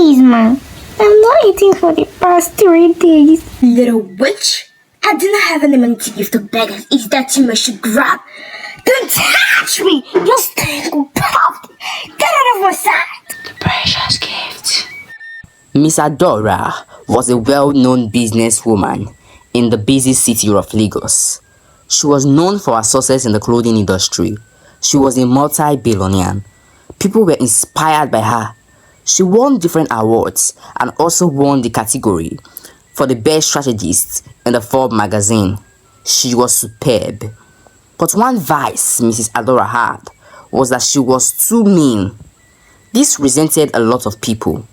Please, ma. I'm not eating for the past 3 days. Little witch, I do not have any money to give to beggars. Is that too much to grab? Don't touch me! You're staying poverty. Get out of my sight! The precious gift. Miss Adora was a well-known businesswoman in the busy city of Lagos. She was known for her success in the clothing industry. She was a multi-billionaire. People were inspired by her. She won different awards and also won the category for the best strategist in the Forbes magazine. She was superb. But one vice Mrs. Adora had was that she was too mean. This resented a lot of people.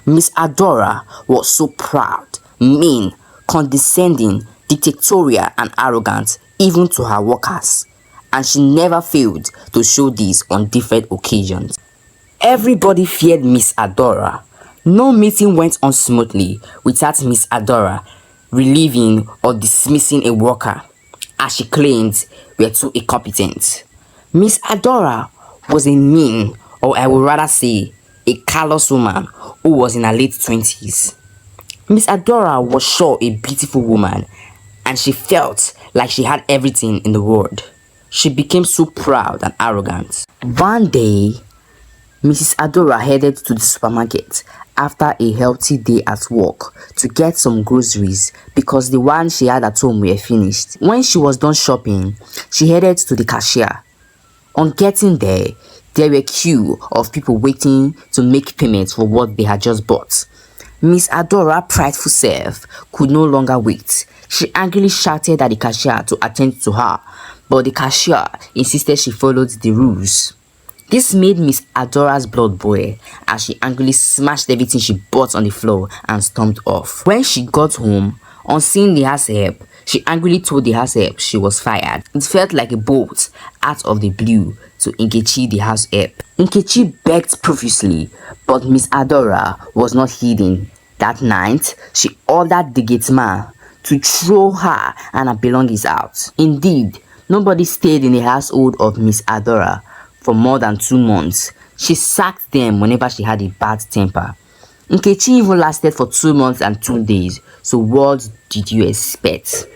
Miss Adora was so proud, mean, condescending, dictatorial and arrogant even to her workers. And she never failed to show this on different occasions. Everybody feared Miss Adora. No meeting went on smoothly without Miss Adora relieving or dismissing a worker, as she claimed were too incompetent. Miss Adora was a mean, or I would rather say, a callous woman who was in her late 20s. Miss Adora was sure a beautiful woman, and she felt like she had everything in the world. She became so proud and arrogant. One day, Mrs. Adora headed to the supermarket after a healthy day at work to get some groceries because the ones she had at home were finished. When she was done shopping, she headed to the cashier. On getting there were a queue of people waiting to make payments for what they had just bought. Miss Adora's prideful self could no longer wait. She angrily shouted at the cashier to attend to her, but the cashier insisted she followed the rules. This made Miss Adora's blood boil as she angrily smashed everything she bought on the floor and stormed off. When she got home, on seeing the house help, she angrily told the house help she was fired. It felt like a bolt out of the blue to Nkechi, the house help. Nkechi begged profusely, but Miss Adora was not heeding. That night, she ordered the gate man to throw her and her belongings out. Indeed, nobody stayed in the household of Miss Adora for more than 2 months. She sacked them whenever she had a bad temper. Nkechi even lasted for 2 months and 2 days, so what did you expect?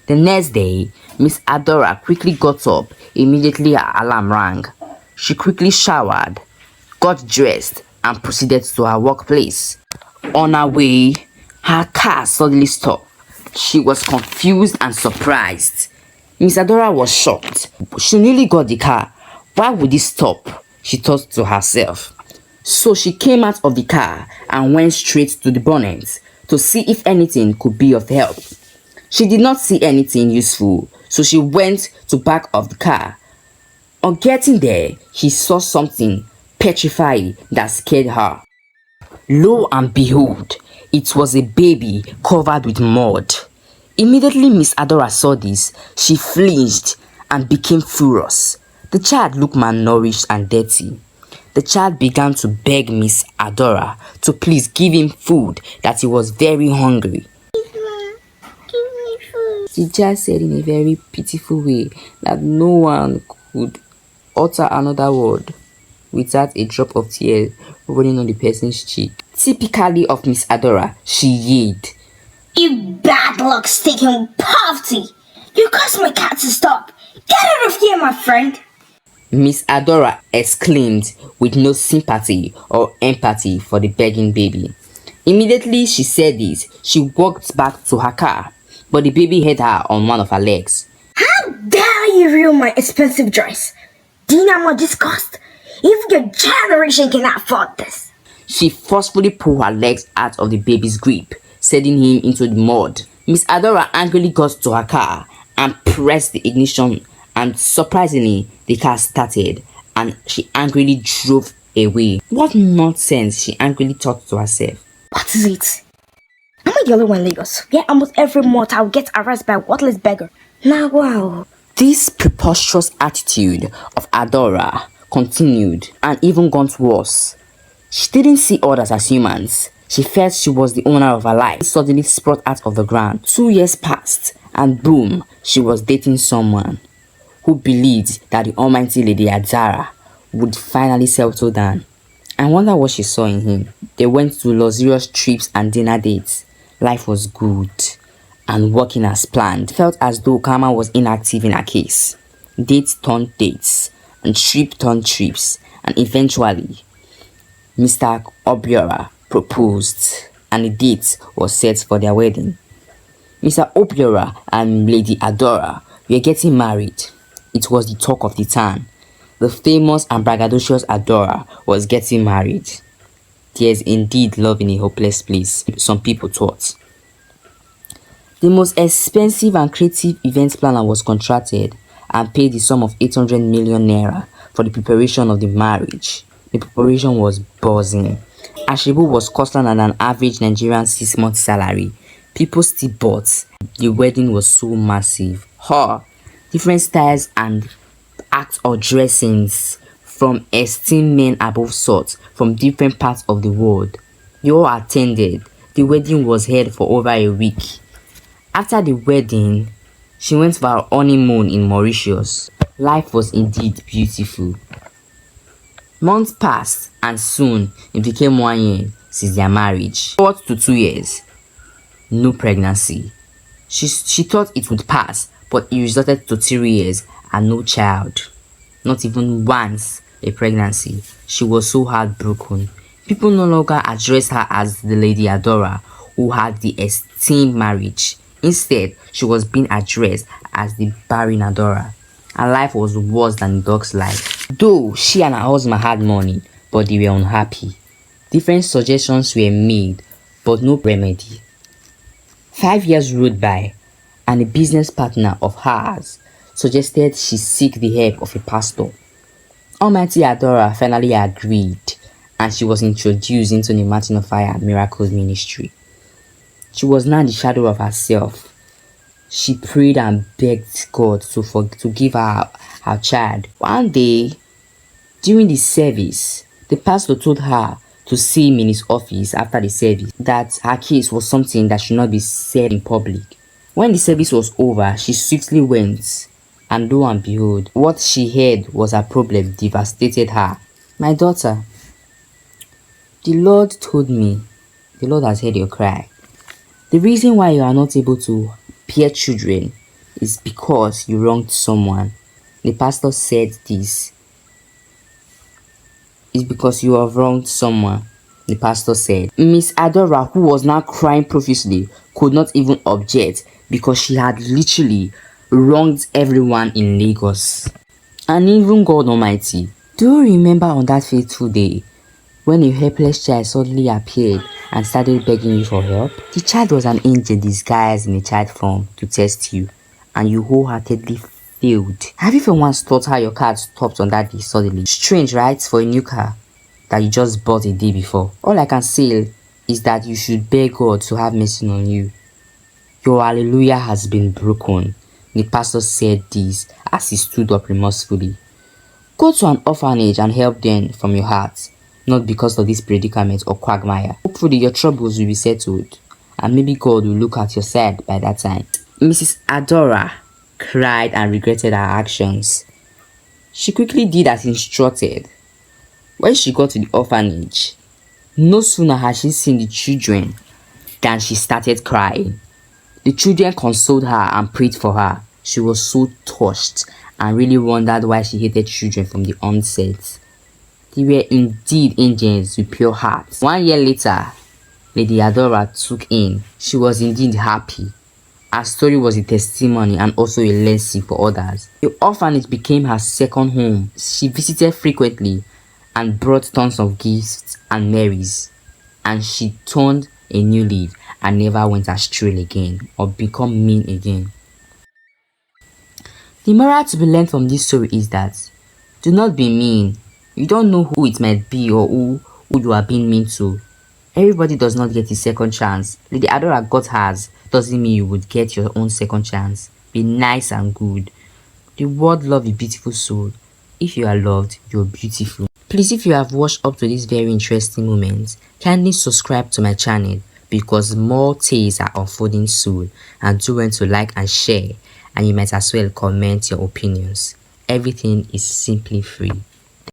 The next day, Miss Adora quickly got up. Immediately her alarm rang. She quickly showered, got dressed, and proceeded to her workplace. On her way, her car suddenly stopped. She was confused and surprised. Miss Adora was shocked. She nearly got the car. Why would it stop? She thought to herself. So she came out of the car and went straight to the bonnet to see if anything could be of help. She did not see anything useful, so she went to back of the car. On getting there, she saw something petrifying that scared her. Lo and behold, it was a baby covered with mud. Immediately Miss Adora saw this, she flinched and became furious. The child looked malnourished and dirty. The child began to beg Miss Adora to please give him food, that he was very hungry. Give me food. She just said in a very pitiful way that no one could utter another word without a drop of tears rolling on the person's cheek. Typically of Miss Adora, she yelled, You bad luck sticking poverty! You caused my cat to stop! Get out of here, my friend! Miss Adora exclaimed with no sympathy or empathy for the begging baby. Immediately she said this, she walked back to her car, but the baby had her on one of her legs. How dare you ruin my expensive dress? Do you know how much this cost? Even your generation cannot afford this. She forcefully pulled her legs out of the baby's grip, sending him into the mud. Miss Adora angrily got to her car and pressed the ignition, and surprisingly, the car started and she angrily drove away. What nonsense, she angrily thought to herself. What is it? Am I the only one in Lagos? Yeah, almost every month I'll get arrested by a worthless beggar. Now, wow. This preposterous attitude of Adora continued and even got worse. She didn't see others as humans. She felt she was the owner of her life. It suddenly sprung out of the ground. 2 years passed and boom, she was dating someone who believed that the almighty Lady Adora would finally settle down. I wonder what she saw in him. They went to luxurious trips and dinner dates. Life was good and working as planned. It felt as though karma was inactive in her case. Dates turned dates and trip turned trips, and eventually Mr. Obiora proposed and a date was set for their wedding. Mr. Obiora and Lady Adora were getting married. It was the talk of the town. The famous and braggadocious Adora was getting married. There's indeed love in a hopeless place, some people thought. The most expensive and creative event planner was contracted and paid the sum of 800 million naira for the preparation of the marriage. The preparation was buzzing. Ashebu was costing than an average Nigerian 6-month salary. People still bought. The wedding was so massive. Different styles and acts or dressings from esteemed men above sorts from different parts of the world. They all attended. The wedding was held for over a week. After the wedding, she went for her honeymoon in Mauritius. Life was indeed beautiful. Months passed and soon it became 1 year since their marriage. 4 to 2 years. No pregnancy. She thought it would pass, but it resulted to 3 years and no child. Not even once a pregnancy. She was so heartbroken. People no longer addressed her as the Lady Adora who had the esteemed marriage. Instead, she was being addressed as the barren Adora. Her life was worse than the dog's life. Though she and her husband had money, but they were unhappy. Different suggestions were made, but no remedy. 5 years rolled by, and a business partner of hers suggested she seek the help of a pastor. Almighty Adora finally agreed, and she was introduced into the Mountain of Fire and Miracles ministry. She was now the shadow of herself. She prayed and begged God to give her her child. One day, during the service, the pastor told her to see him in his office after the service, that her case was something that should not be said in public. When the service was over, she swiftly went, and lo and behold, what she heard was her problem devastated her. My daughter, the Lord told me, the Lord has heard your cry. The reason why you are not able to bear children is because you wronged someone. The pastor said this. It's because you have wronged someone, the pastor said. Miss Adora, who was now crying profusely, could not even object because she had literally wronged everyone in Lagos. And even God Almighty. Do you remember on that fateful day when a helpless child suddenly appeared and started begging you for help? The child was an angel disguised in a child form to test you, and you wholeheartedly failed. Have you ever once thought how your car stopped on that day suddenly? Strange, right? For a new car that you just bought a day before. All I can say is that you should beg God to have mercy on you. Your hallelujah has been broken. The pastor said this as he stood up remorsefully. Go to an orphanage and help them from your heart, not because of this predicament or quagmire. Hopefully your troubles will be settled, and maybe God will look at your side by that time. Mrs. Adora cried and regretted her actions. She quickly did as instructed. When she got to the orphanage, no sooner had she seen the children than she started crying. The children consoled her and prayed for her. She was so touched and really wondered why she hated children from the onset. They were indeed angels with pure hearts. 1 year later, Lady Adora took in. She was indeed happy. Her story was a testimony and also a lesson for others. The orphanage became her second home. She visited frequently and brought tons of gifts and merries. And she turned a new leaf and never went astray again or become mean again. The moral to be learned from this story is that do not be mean. You don't know who it might be or who you are being mean to. Everybody does not get a second chance. Lady Adora got hers. Doesn't mean you would get your own second chance. Be nice and good. The world loves a beautiful soul. If you are loved, you're beautiful. Please, if you have watched up to this very interesting moment, kindly subscribe to my channel because more tales are unfolding soon, and do want to like and share, and you might as well comment your opinions. Everything is simply free.